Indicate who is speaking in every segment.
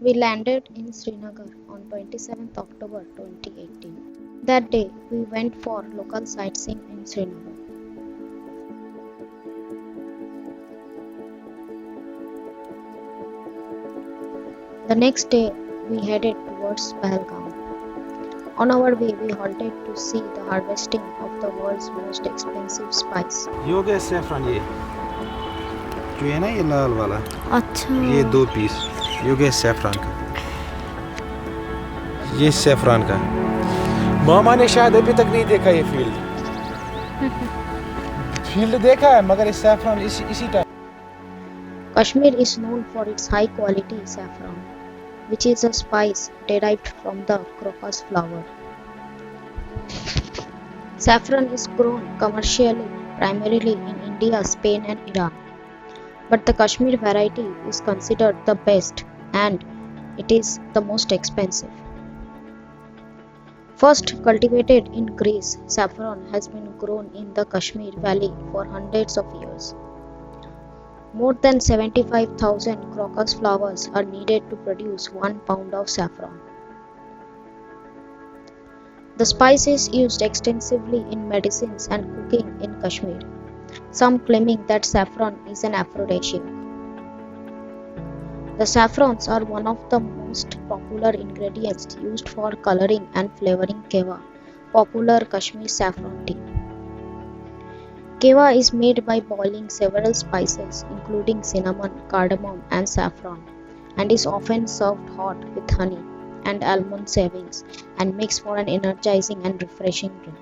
Speaker 1: We landed in Srinagar on 27th October 2018. That day, we went for local sightseeing in Srinagar. The next day, we headed towards Pahalgam. On our way, we halted to see the harvesting of the world's most expensive spice.
Speaker 2: ये हो गया saffron, ये जो है ना, ये लाल वाला,
Speaker 1: अच्छा,
Speaker 2: ये 2 पीस। ये हो गया सैफरन का, ये सैफरन का। मामा ने शायद अभी तक नहीं देखा ये फील्ड देखा है, मगर ये सैफरन इसी time.
Speaker 1: Kashmir is known for its high quality saffron, which is a spice derived from the crocus flower. Saffron is grown commercially primarily in India, Spain, and Iran, but the Kashmir variety is considered the best and it is the most expensive. First cultivated in Greece, saffron has been grown in the Kashmir Valley for hundreds of years. More than 75,000 crocus flowers are needed to produce 1 pound of saffron. The spice is used extensively in medicines and cooking in Kashmir, some claiming that saffron is an aphrodisiac. The saffrons are one of the most popular ingredients used for coloring and flavoring keva, popular Kashmir saffron tea. Keva is made by boiling several spices including cinnamon, cardamom and saffron and is often served hot with honey and almond shavings and makes for an energizing and refreshing drink.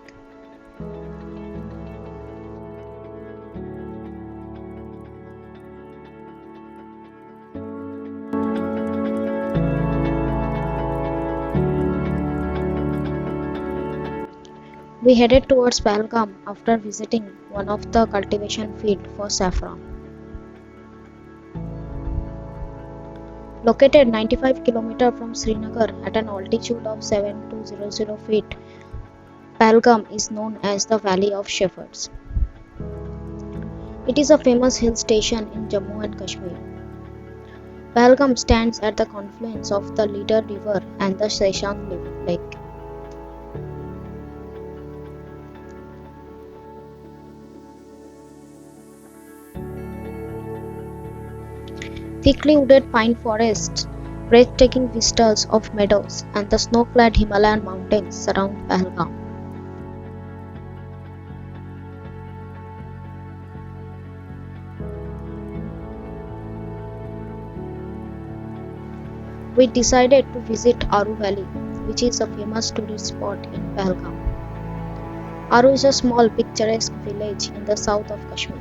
Speaker 1: We headed towards Pahalgam after visiting one of the cultivation field for saffron. Located 95 km from Srinagar at an altitude of 7200 feet, Pahalgam is known as the Valley of Shepherds. It is a famous hill station in Jammu and Kashmir. Pahalgam stands at the confluence of the Leader River and the Sheshan Lake. Thickly wooded pine forests, breathtaking vistas of meadows, and the snow-clad Himalayan mountains surround Pahalgam. We decided to visit Aru Valley, which is a famous tourist spot in Pahalgam. Aru is a small, picturesque village in the south of Kashmir.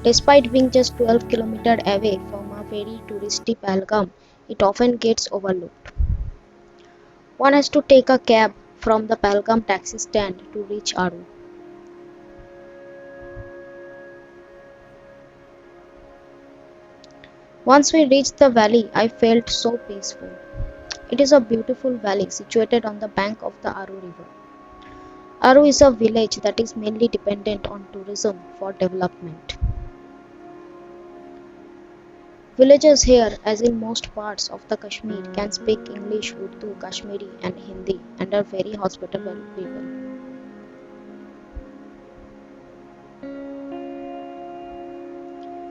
Speaker 1: Despite being just 12 km away from a very touristy Pahalgam, it often gets overlooked. One has to take a cab from the Pahalgam taxi stand to reach Aru. Once we reached the valley, I felt so peaceful. It is a beautiful valley situated on the bank of the Aru river. Aru is a village that is mainly dependent on tourism for development. Villagers here, as in most parts of the Kashmir, can speak English, Urdu, Kashmiri and Hindi and are very hospitable people.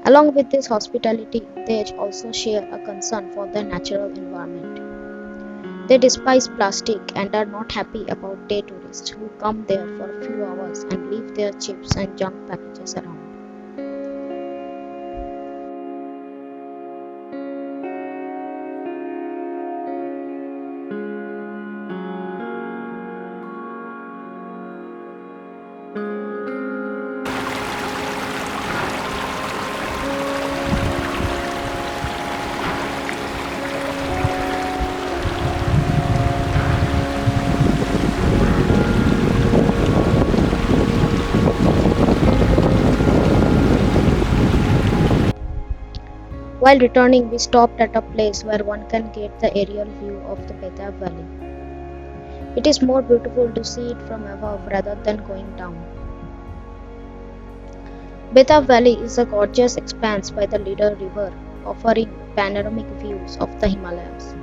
Speaker 1: Along with this hospitality, they also share a concern for the natural environment. They despise plastic and are not happy about day tourists who come there for a few hours and leave their chips and junk packages around. While returning, we stopped at a place where one can get the aerial view of the Betab Valley. It is more beautiful to see it from above rather than going down. Betab Valley is a gorgeous expanse by the Leader River, offering panoramic views of the Himalayas.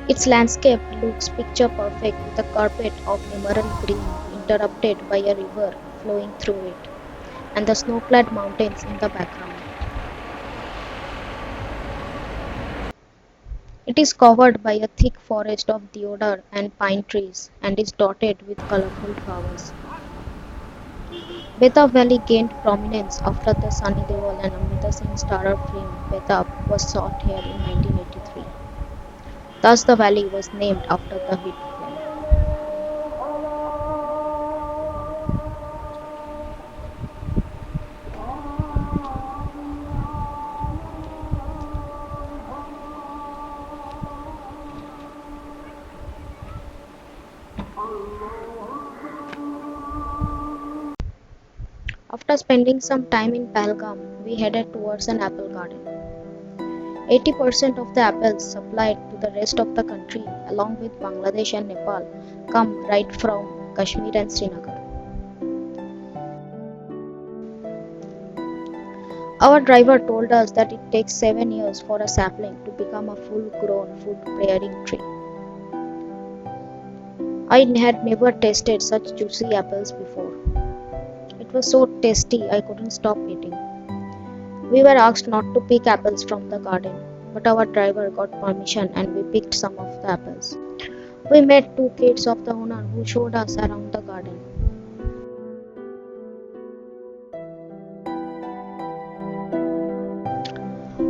Speaker 1: Its landscape looks picture perfect with a carpet of emerald green interrupted by a river flowing through it, and the snow-clad mountains in the background. It is covered by a thick forest of deodar and pine trees and is dotted with colorful flowers. Betap Valley gained prominence after the Sunny Deol and Amrita Singh starrer film Betap was shot here in 1983. Thus the valley was named after the hit film. After spending some time in Pahalgam, we headed towards an apple garden. 80% of the apples supplied to the rest of the country, along with Bangladesh and Nepal, come right from Kashmir and Srinagar. Our driver told us that it takes 7 years for a sapling to become a full-grown food-bearing tree. I had never tasted such juicy apples before. It was so tasty I couldn't stop eating. We were asked not to pick apples from the garden, but our driver got permission and we picked some of the apples. We met two kids of the owner who showed us around the garden.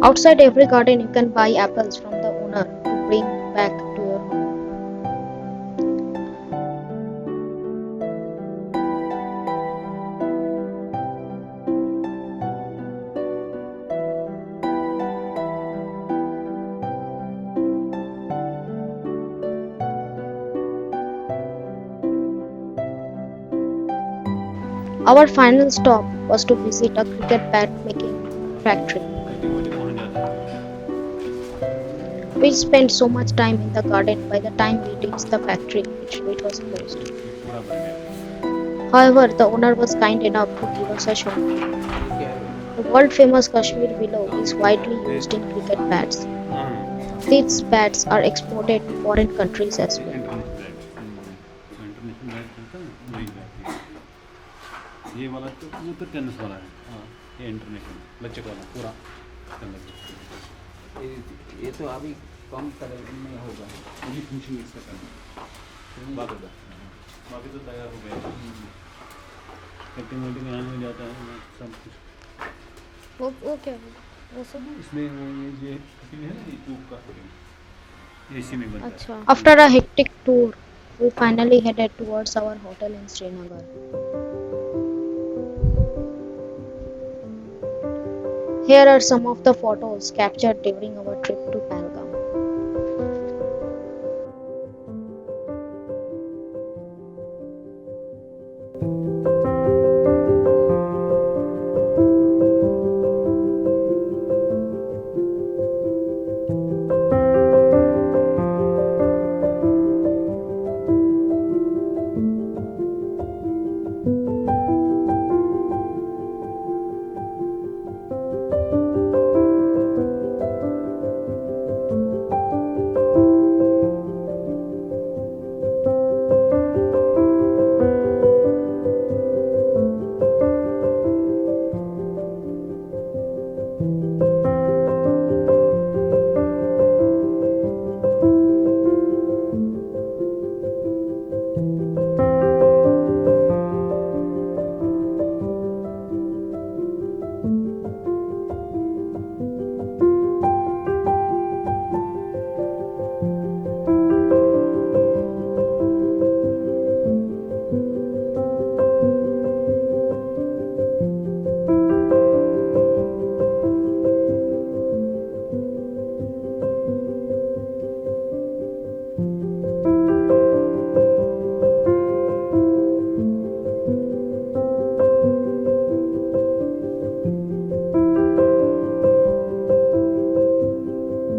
Speaker 1: Outside every garden you can buy apples from the owner to bring back to your home. Our final stop was to visit a cricket bat making factory. We spent so much time in the garden by the time we reached the factory, it was closed. However, the owner was kind enough to give us a show. The world famous Kashmir willow is widely used in cricket bats. These bats are exported to foreign countries as well.
Speaker 3: ये वाला तो वो तो tennis वाला है हाँ ये international लचक वाला पूरा
Speaker 4: ये तो अभी कम तरह में होगा
Speaker 3: अभी फिनिशिंग इसका करना बाकी तो तैयार हो गया कटिंग वटिंग यहाँ में जाता है सब कुछ
Speaker 1: वो क्या है? वो सब
Speaker 3: इसमें वो ये कटिंग है ना ये ट्यूब का कटिंग इसी में बनता है
Speaker 1: अच्छा. After a hectic tour, we finally headed towards our hotel in Srinagar. Here are some of the photos captured during our trip to Pahalgam.